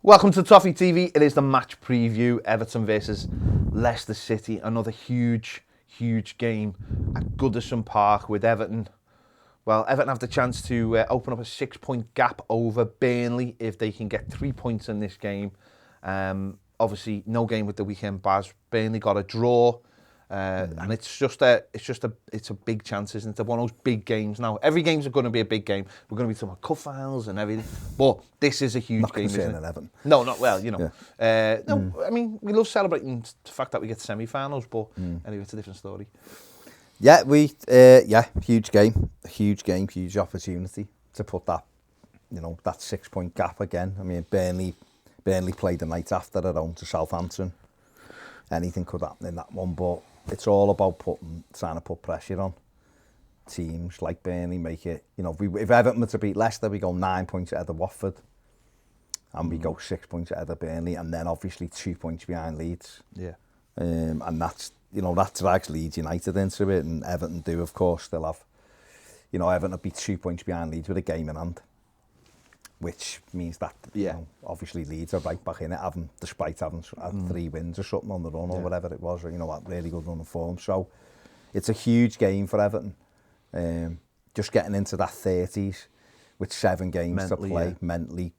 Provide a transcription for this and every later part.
Welcome to Toffee TV. It is the match preview. Everton versus Leicester City. Another huge game at Goodison Park with Everton. Well, Everton have the chance to open up a 6-point gap over Burnley if they can get 3 points in this game. Obviously, no game with the weekend baz. Burnley got a draw. And it's a big chance, isn't it? One of those big games now. Every game's going to be a big game. We're going to be talking about cup finals and everything. But this is a huge game, isn't it? 11. No, not well, you know. Yeah. No, I mean, we love celebrating the fact that we get semi-finals, but anyway, it's a different story. Yeah, huge game, huge opportunity to put that, that 6-point gap again. I mean, Burnley played the night after at home to Southampton. Anything could happen in that one, but it's all about trying to put pressure on teams like Burnley, make it, if Everton were to beat Leicester, we go 9 points ahead of Watford, and we go 6 points ahead of Burnley, and then obviously 2 points behind Leeds. Yeah. And that's, that drags Leeds United into it, and Everton do, of course, still have, Everton will be 2 points behind Leeds with a game in hand, which means that, obviously Leeds are right back in it, despite having had 3 wins or something on the run or whatever it was, or, that really good run of form. So it's a huge game for Everton. Just getting into that 30s with 7 games mentally, to play, mentally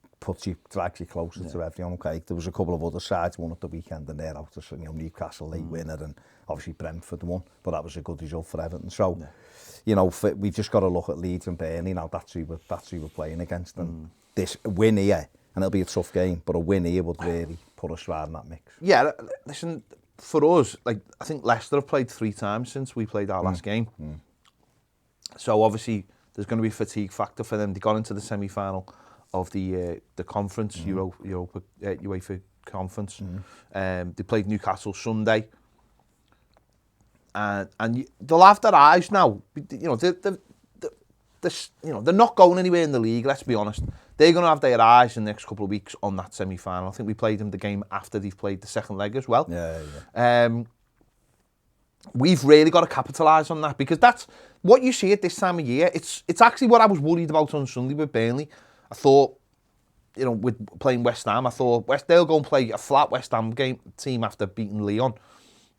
drags you closer to everyone. Okay, there was a couple of other sides, one at the weekend, and they're out to, Newcastle late winner, and obviously Brentford won, but that was a good result for Everton. So, we've just got to look at Leeds and Burnley now. That's who we're playing against, and this win here, and it'll be a tough game, but a win here would really put us right in that mix. Yeah, listen, for us, I think Leicester have played 3 times since we played our last game. So obviously there's going to be a fatigue factor for them. They got into the semi-final of the conference, UEFA conference. They played Newcastle Sunday. And they'll have their eyes now. They're not going anywhere in the league, let's be honest. They're going to have their eyes in the next couple of weeks on that semi-final. I think we played them the game after they've played the second leg as well. We've really got to capitalise on that, because that's what you see at this time of year. It's actually what I was worried about on Sunday with Burnley. I thought, with playing West Ham, I thought they'll go and play a flat West Ham team after beating Lyon.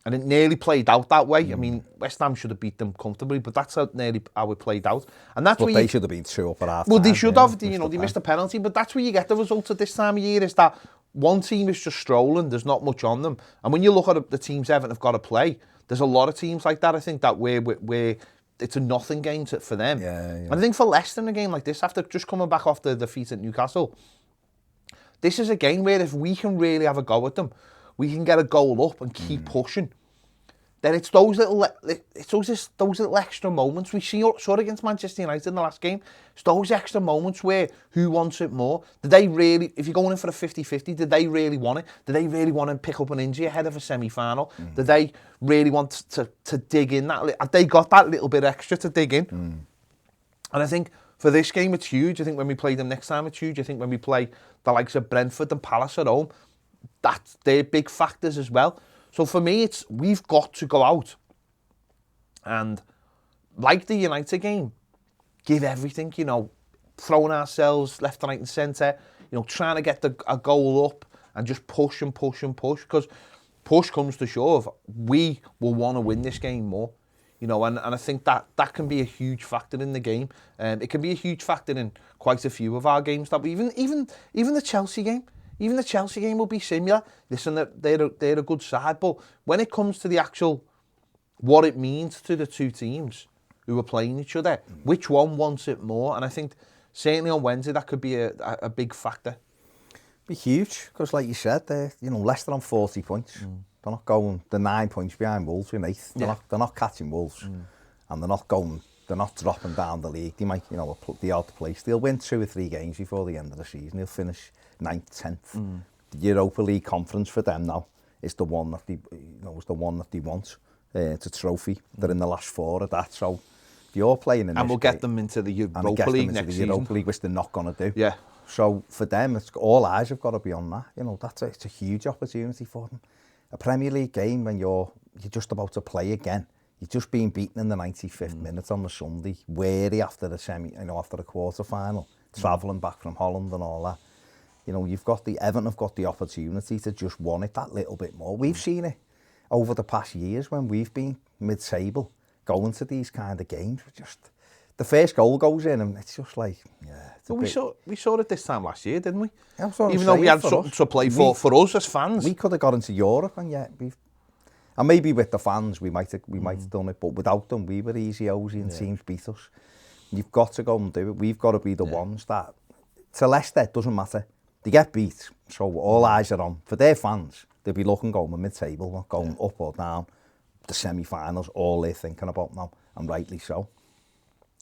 And it nearly played out that way. I mean, West Ham should have beat them comfortably, but that's nearly how it played out. And that's they should have been 2 up at half. Well, they should have. They missed a penalty, but that's where you get the result at this time of year, is that one team is just strolling. There's not much on them. And when you look at the teams Everton have got to play, there's a lot of teams like that, I think, that where it's a nothing game for them. And I think for Leicester in a game like this, after just coming back off the defeat at Newcastle, this is a game where if we can really have a go at them, we can get a goal up and keep pushing. Then it's those little extra moments we saw against Manchester United in the last game. It's those extra moments where who wants it more? Did they really, if you're going in for a 50-50, did they really want it? Did they really want to pick up an injury ahead of a semi-final? Did they really want to dig in that? Have they got that little bit extra to dig in? And I think for this game it's huge. I think when we play them next time it's huge. I think when we play the likes of Brentford and Palace at home, they're big factors as well. So for me, we've got to go out and, like the United game, give everything, throwing ourselves left, right and centre, trying to get a goal up and just push and push and push, because push comes to shove. We will want to win this game more, and I think that can be a huge factor in the game. It can be a huge factor in quite a few of our games, that even the Chelsea game. Even the Chelsea game will be similar. Listen, they're a good side, but when it comes to the actual, what it means to the two teams who are playing each other, which one wants it more? And I think certainly on Wednesday that could be a big factor. Be huge, because like you said, Leicester on 40 points. They're not going, they're 9 points behind Wolves in 8th. They're not catching Wolves, and they're not dropping down the league. They might, the odd place. They'll win 2 or 3 games before the end of the season. They'll finish 9th, 10th. The Europa League conference for them now is the one that they want. It's a trophy. They're in the last 4 of that. So if you're playing in, and we'll get them into the Europa League next season. Europa League, which they're not going to do. Yeah. So for them, all eyes have got to be on that. It's a huge opportunity for them. A Premier League game when you're just about to play again. You've just been beaten in the 95th minute on the Sunday, weary after the after the quarter final, travelling back from Holland and all that. You know, Everton have got the opportunity to just want it that little bit more. We've seen it over the past years when we've been mid-table going to these kind of games. The first goal goes in and it's just like, But we saw it this time last year, didn't we? Even though we had something to play for us as fans. We could have got into Europe and and maybe with the fans we might have done it, but without them we were easy Ozy and teams beat us. You've got to go and do it. We've got to be the ones that, to Leicester, it doesn't matter. They get beat, so all eyes are on. For their fans, they'll be looking going mid-table, not going up or down. The semi-finals, all they're thinking about now, and rightly so.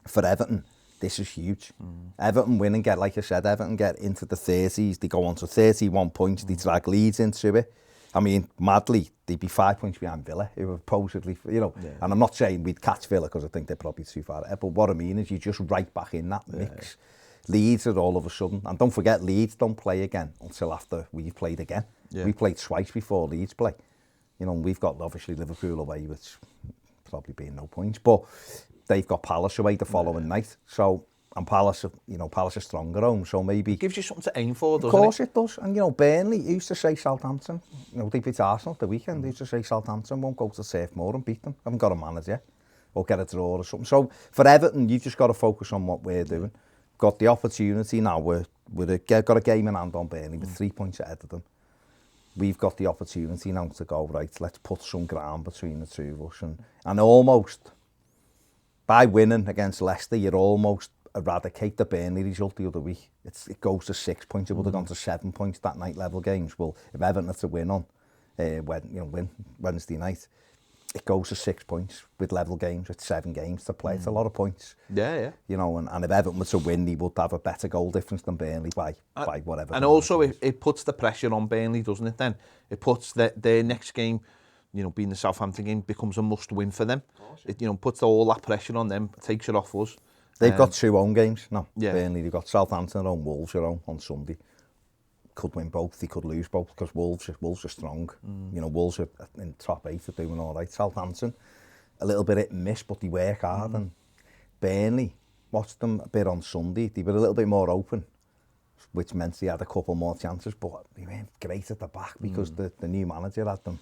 For Everton, this is huge. Everton win and get, like I said, Everton get into the 30s. They go on to 31 points. They drag Leeds into it. I mean, madly, they'd be 5 points behind Villa, who were supposedly, you know. Yeah. And I'm not saying we'd catch Villa because I think they're probably too far ahead. But what I mean is you're just right back in that mix. Leeds are all of a sudden, and don't forget, Leeds don't play again until after we've played again. Yeah. We played twice before Leeds play. You know, we've got obviously Liverpool away, which probably being no points, but they've got Palace away the following night. So, and Palace, you know, Palace are stronger home, so maybe... It gives you something to aim for, doesn't it? Of course it does. And, you know, Burnley used to say Southampton, you know, they beat Arsenal the weekend, they used to say Southampton won't go to Turf Moor and beat them. Haven't got a manager or get a draw or something. So, for Everton, you've just got to focus on what we're doing. Got the opportunity now, we've got a game in hand on Burnley with 3 points ahead of them. We've got the opportunity now to go, right, let's put some ground between the two of us. And almost, by winning against Leicester, you're almost eradicate the Burnley result the other week. It goes to 6 points. It would have gone to 7 points that night level games. Well, if Everton had to win on win Wednesday night, it goes to 6 points with level games, with 7 games to play. It's a lot of points. Yeah. You know, and if Everton were to win, he would have a better goal difference than Burnley by whatever. And also, it puts the pressure on Burnley, doesn't it, then? It puts their next game, you know, being the Southampton game, becomes a must-win for them. It, you know, puts all that pressure on them, takes it off us. They've got 2 home games now. Yeah. Burnley, they've got Southampton at home, Wolves at home on Sunday. Could win both, they could lose both, because Wolves are strong. You know, Wolves are in top 8, are doing all right. Southampton, a little bit hit and miss, but they work hard. And Burnley, watched them a bit on Sunday, they were a little bit more open, which meant they had a couple more chances, but they weren't great at the back because the new manager had them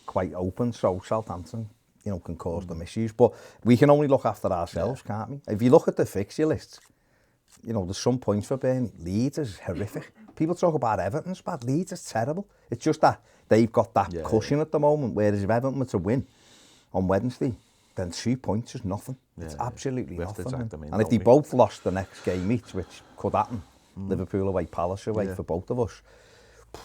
quite open. So Southampton, you know, can cause them issues. But we can only look after ourselves, can't we? If you look at the fixture list, you know, there's some points for Burnley. Leeds is horrific. People talk about Everton's bad. Leeds is terrible. It's just that they've got that cushion at the moment, whereas if Everton were to win on Wednesday, then 2 points is nothing. It's absolutely nothing. And if they both lost the next game each, which could happen, Liverpool away, Palace away for both of us,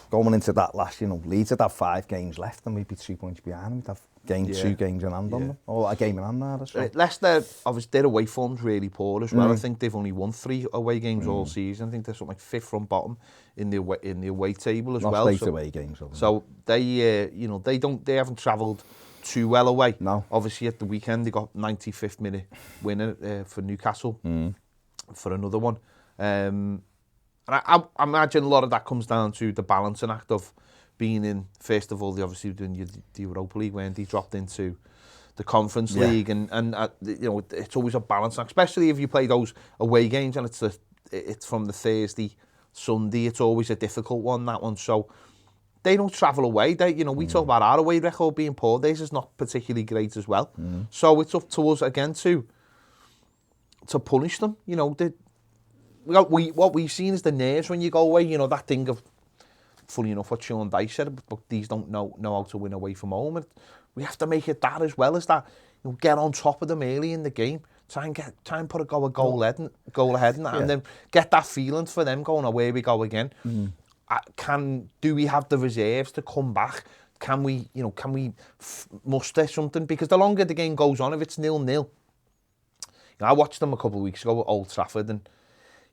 going into that last, you know, Leeds would have 5 games left and we'd be 2 points behind. We'd have gained 2 games in hand on them, or a game in hand now. So. Leicester, obviously, their away form's really poor as well. I think they've only won 3 away games all season. I think they're something like 5th from bottom in the away table as well. Not away games. So they, you know, they haven't travelled too well away. No. Obviously, at the weekend they got 95th minute winner for Newcastle for another one. And I imagine a lot of that comes down to the balancing act of being in, first of all, obviously doing the Europa League, when they dropped into the Conference League, and you know, it's always a balance act, especially if you play those away games and it's from the Thursday, Sunday. It's always a difficult one, that one. So they don't travel away. They, you know, we talk about our away record being poor. Theirs is not particularly great as well. So it's up to us again to punish them. You know, what we've seen is the nerves when you go away. You know, that thing of, funny enough, what Sean Dyche said, but these don't know how to win away from home. And we have to make it that as well as that. You know, get on top of them early in the game. Try and put a goal ahead, and then get that feeling for them going, away we go again. Do we have the reserves to come back? Can we muster something? Because the longer the game goes on, if it's 0-0, you know, I watched them a couple of weeks ago at Old Trafford, and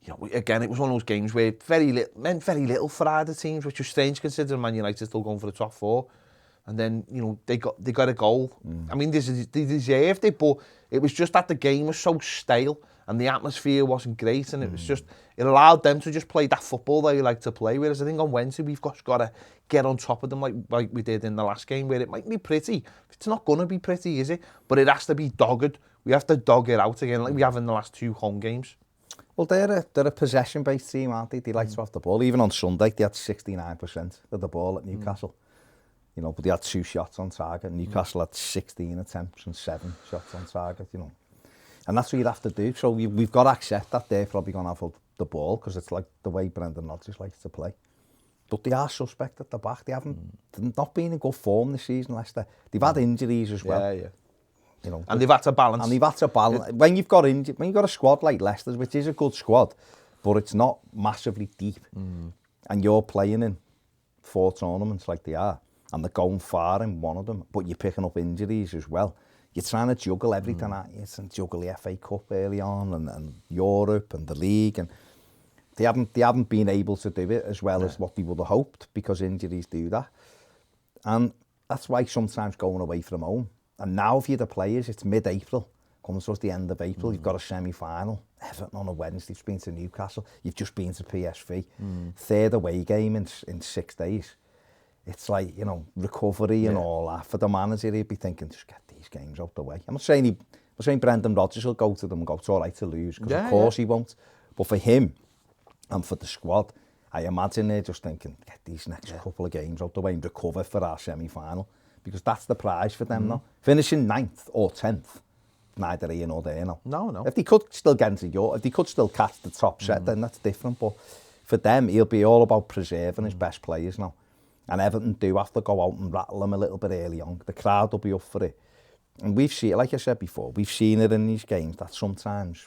you know, again, it was one of those games where it meant very little for either teams, which was strange considering Man United still going for the top 4. And then, you know, they got a goal. I mean, they deserved it, but it was just that the game was so stale and the atmosphere wasn't great, and it was just, it allowed them to just play that football they like to play. Whereas I think on Wednesday we've got to get on top of them like we did in the last game, where it might be pretty. It's not going to be pretty, is it? But it has to be dogged. We have to dog it out again, like we have in the last 2 home games. Well, they're a possession-based team, aren't they? They like to have the ball. Even on Sunday, they had 69% of the ball at Newcastle. You know, but they had 2 shots on target. Newcastle had 16 attempts and 7 shots on target, you know. And that's what you'd have to do. So we've got to accept that they're probably going to have the ball because it's like the way Brendan Rodgers likes to play. But they are suspect at the back. They've not been in good form this season, Leicester. They've had injuries as well. Yeah. You know, and they've had to balance. When you've got a squad like Leicester's, which is a good squad, but it's not massively deep, and you're playing in 4 tournaments like they are, and they're going far in one of them, but you're picking up injuries as well. You're trying to juggle everything, aren't you? And juggle the FA Cup early on, and Europe and the league, and they haven't been able to do it as well as what they would have hoped because injuries do that, and that's why sometimes going away from home. And now if you're the players, it's mid-April, comes towards the end of April, you've got a semi-final, Everton on a Wednesday, you've been to Newcastle, you've just been to PSV, 3rd away game in 6 days. It's like, you know, recovery and all that. For the manager, he'd be thinking, just get these games out the way. I'm not saying Brendan Rodgers will go to them and go, it's all right to lose, because of course he won't. But for him and for the squad, I imagine they're just thinking, get these next couple of games out the way and recover for our semi-final. Because that's the prize for them now. Finishing 9th or 10th, neither here nor there now. No. If they could still get into Europe, if they could still catch the top set, then that's different. But for them, he'll be all about preserving his best players now. And Everton do have to go out and rattle them a little bit early on. The crowd will be up for it. And we've seen, like I said before, we've seen it in these games that sometimes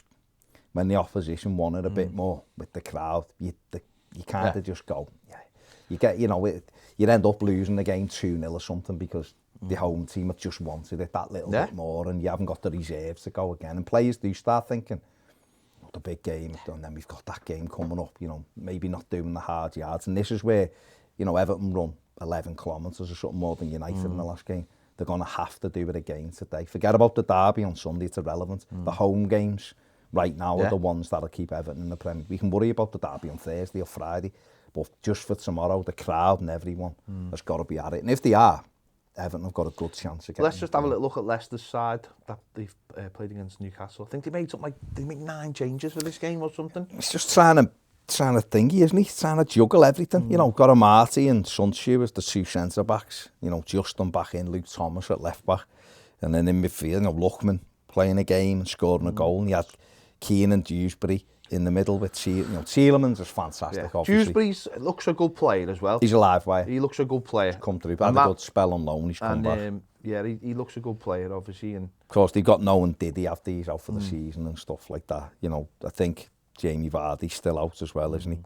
when the opposition want it a bit more with the crowd, you kind of just go, you get, you know, you end up losing the game 2-0 or something because the home team have just wanted it that little bit more and you haven't got the reserves to go again. And players do start thinking, oh, the big game, and then we've got that game coming up, you know, maybe not doing the hard yards. And this is where, you know, Everton run 11 kilometres or something more than United in the last game. They're going to have to do it again today. Forget about the derby on Sunday, it's irrelevant. The home games right now are the ones that'll keep Everton in the Premier. We can worry about the derby on Thursday or Friday, but just for tomorrow, the crowd and everyone has got to be at it. And if they are, Everton have got a good chance again. Let's just have a little look at Leicester's side that they've played against Newcastle. I think they made something like 9 changes for this game or something. It's just trying to thingy, isn't he? Trying to juggle everything. You know, got a Marty and Sunshu as the 2 centre backs. You know, Justin back in, Luke Thomas at left back, and then in midfield, you know, Lookman playing a game and scoring a goal. And you had Keane and Dewsbury in the middle with Tielemans is fantastic. Obviously, Dewsbury looks a good player as well. He's a live wire. He looks a good player. He's come through. Had a good spell on loan. He's come back. He looks a good player, obviously. And of course, they've got no one did he after he's out for the season and stuff like that. You know, I think Jamie Vardy's still out as well, isn't he?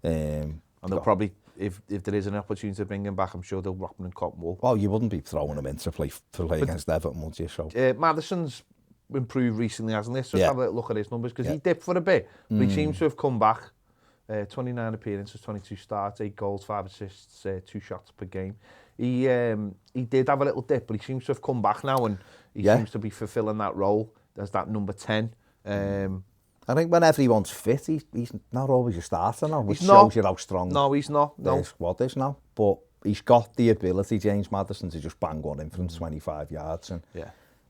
And they'll probably, if there is an opportunity to bring him back, I'm sure they'll rock him in cotton wool. Well, you wouldn't be throwing him in to play against Everton, would you? So Maddison's improved recently, hasn't he? So let's have a look at his numbers, because he dipped for a bit, but he seems to have come back. 29 appearances, 22 starts, 8 goals, 5 assists, 2 shots per game. He did have a little dip, but he seems to have come back now, and he seems to be fulfilling that role as that number 10. I think when everyone's fit, he's not always a starter now, which shows you how strong he's not. Their squad is now. But he's got the ability, James Maddison, to just bang one in from 25 yards. And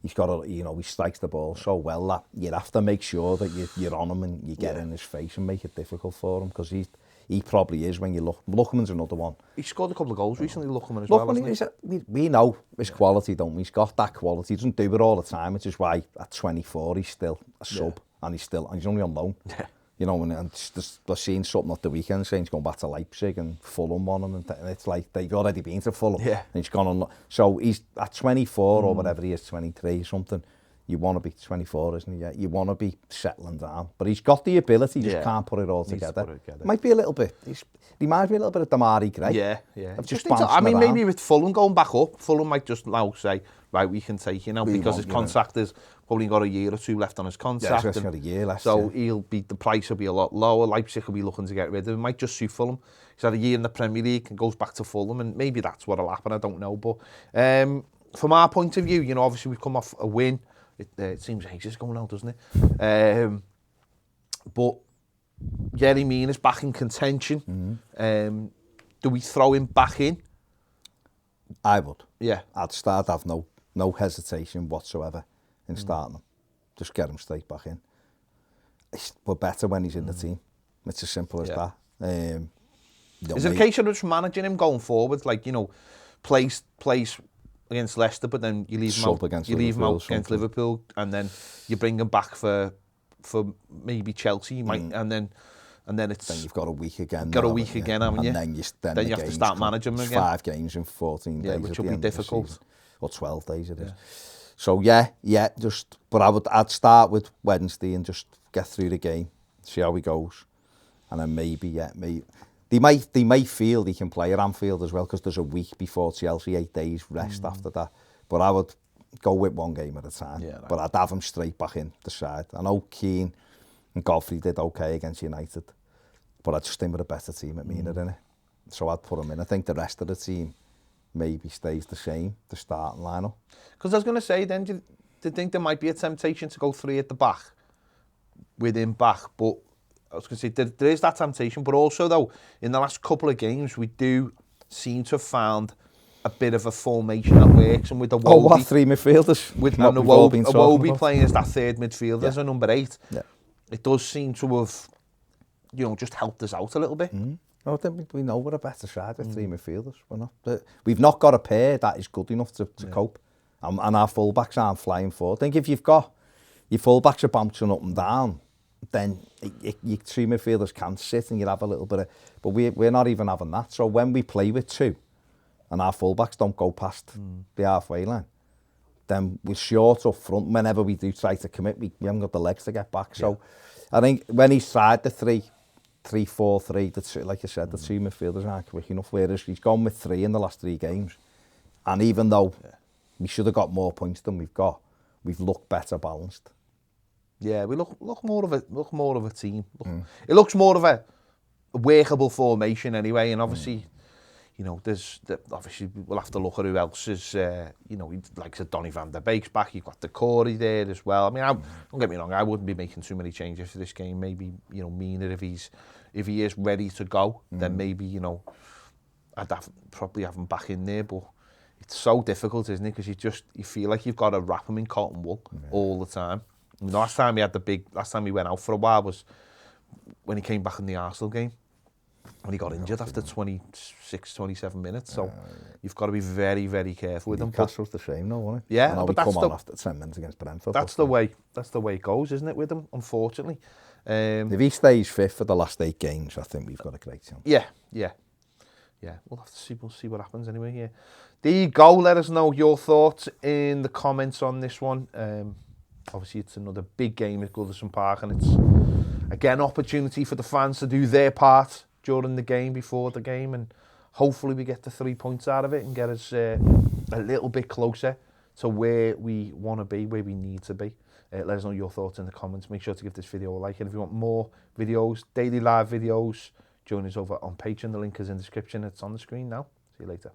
he's got he strikes the ball so well that you have to make sure that you're on him and you get in his face and make it difficult for him, because he probably is when you look. Lookman's another one. He scored a couple of goals recently, Lookman as well, hasn't he? We know his quality, don't we? He's got that quality. He doesn't do it all the time, which is why at 24 he's still a sub. And he's only on loan. You know, and they're seeing something at the weekend saying he's going back to Leipzig and Fulham on him, and it's like they've already been to Fulham. And he's gone on. So he's at 24 or whatever he is, 23 or something. You want to be 24, isn't he? Yeah, you want to be settling down. But he's got the ability, just can't put it all together. Might be a little bit. He reminds me a little bit of Damari Gray. Yeah. Maybe with Fulham going back up, Fulham might just now say, right, we can take you now, because his contract has probably got a year or 2 left on his contract. Yeah, he's got a year left. So the price will be a lot lower. Leipzig will be looking to get rid of him. It might just suit Fulham. He's had a year in the Premier League and goes back to Fulham, and maybe that's what'll happen. I don't know. But from our point of view, you know, obviously we've come off a win. It seems ages ago now, doesn't it? But Yerry Mina's back in contention. Do we throw him back in? I would. Yeah. I'd have no hesitation whatsoever in starting him. Just get him straight back in. we're better when he's in the team. It's as simple as that. Is it a case of just managing him going forward? Like, you know, place against Leicester, but then you leave him out against Liverpool, and then you bring him back for maybe Chelsea, and then it's... Then you've got a week again. Haven't you? And then you have to start managing him again. 5 games in 14 days. Which will be difficult. Or 12 days it is. So but I'd start with Wednesday and just get through the game, see how he goes, and then maybe they might feel they can play at Anfield as well, because there's a week before Chelsea, 8 days rest after that. But I would go with one game at a time. Yeah, right. But I'd have him straight back in the side. I know Keane and Godfrey did okay against United, but I just think we're a better team at Mina, innit? So I'd put him in. I think the rest of the team maybe stays the same, the starting lineup. Because I was going to say then, do you think there might be a temptation to go 3 at the back with him back? But I was going to say, there is that temptation, but also though, in the last couple of games, we do seem to have found a bit of a formation that works, and with Iwobi... Oh, what, 3 midfielders? With Iwobi playing as that third midfielder, as a number 8, it does seem to have, you know, just helped us out a little bit. No, I think we know we're a better side with 3 midfielders. We've not got a pair that is good enough to cope, and our fullbacks aren't flying forward. I think if you've got your fullbacks are bouncing up and down, then your 3 midfielders can sit and you have a little bit of... But we're not even having that. So when we play with 2, and our fullbacks don't go past the halfway line, then we're short up front. Whenever we do try to commit, we haven't got the legs to get back. So I think when he's tried the 3-4-3, like you said, the 2 midfielders aren't quick enough, whereas he's gone with 3 in the last 3 games. And even though we should have got more points than we've got, we've looked better balanced. Yeah, we look more of a team. It looks more of a workable formation anyway, and obviously, you know, obviously we'll have to look at who else is, you know, like Donny van der Beek's back. You've got the Corey there as well. I mean, don't get me wrong, I wouldn't be making too many changes for this game. Maybe, you know, Mina, if he is ready to go, then maybe, you know, I'd probably have him back in there. But it's so difficult, isn't it? Because you feel like you've got to wrap him in cotton wool all the time. I mean, last time he went out for a while was when he came back in the Arsenal game, when he got injured after 26, 27 minutes. So you've got to be very, very careful with him. Newcastle's the same, though, wasn't it? Yeah, but that's on after 10 minutes against Brentford. That's the way it goes, isn't it, with him? Unfortunately. If he stays fit for the last 8 games, I think we've got a great chance. Yeah. We'll have to see. We'll see what happens anyway. Yeah. There you go. Let us know your thoughts in the comments on this one. Obviously, it's another big game at Goodison Park, and it's, again, opportunity for the fans to do their part during the game, before the game, and hopefully we get the 3 points out of it and get us a little bit closer to where we want to be, where we need to be. Let us know your thoughts in the comments. Make sure to give this video a like, and if you want more videos, daily live videos, join us over on Patreon. The link is in the description. It's on the screen now. See you later.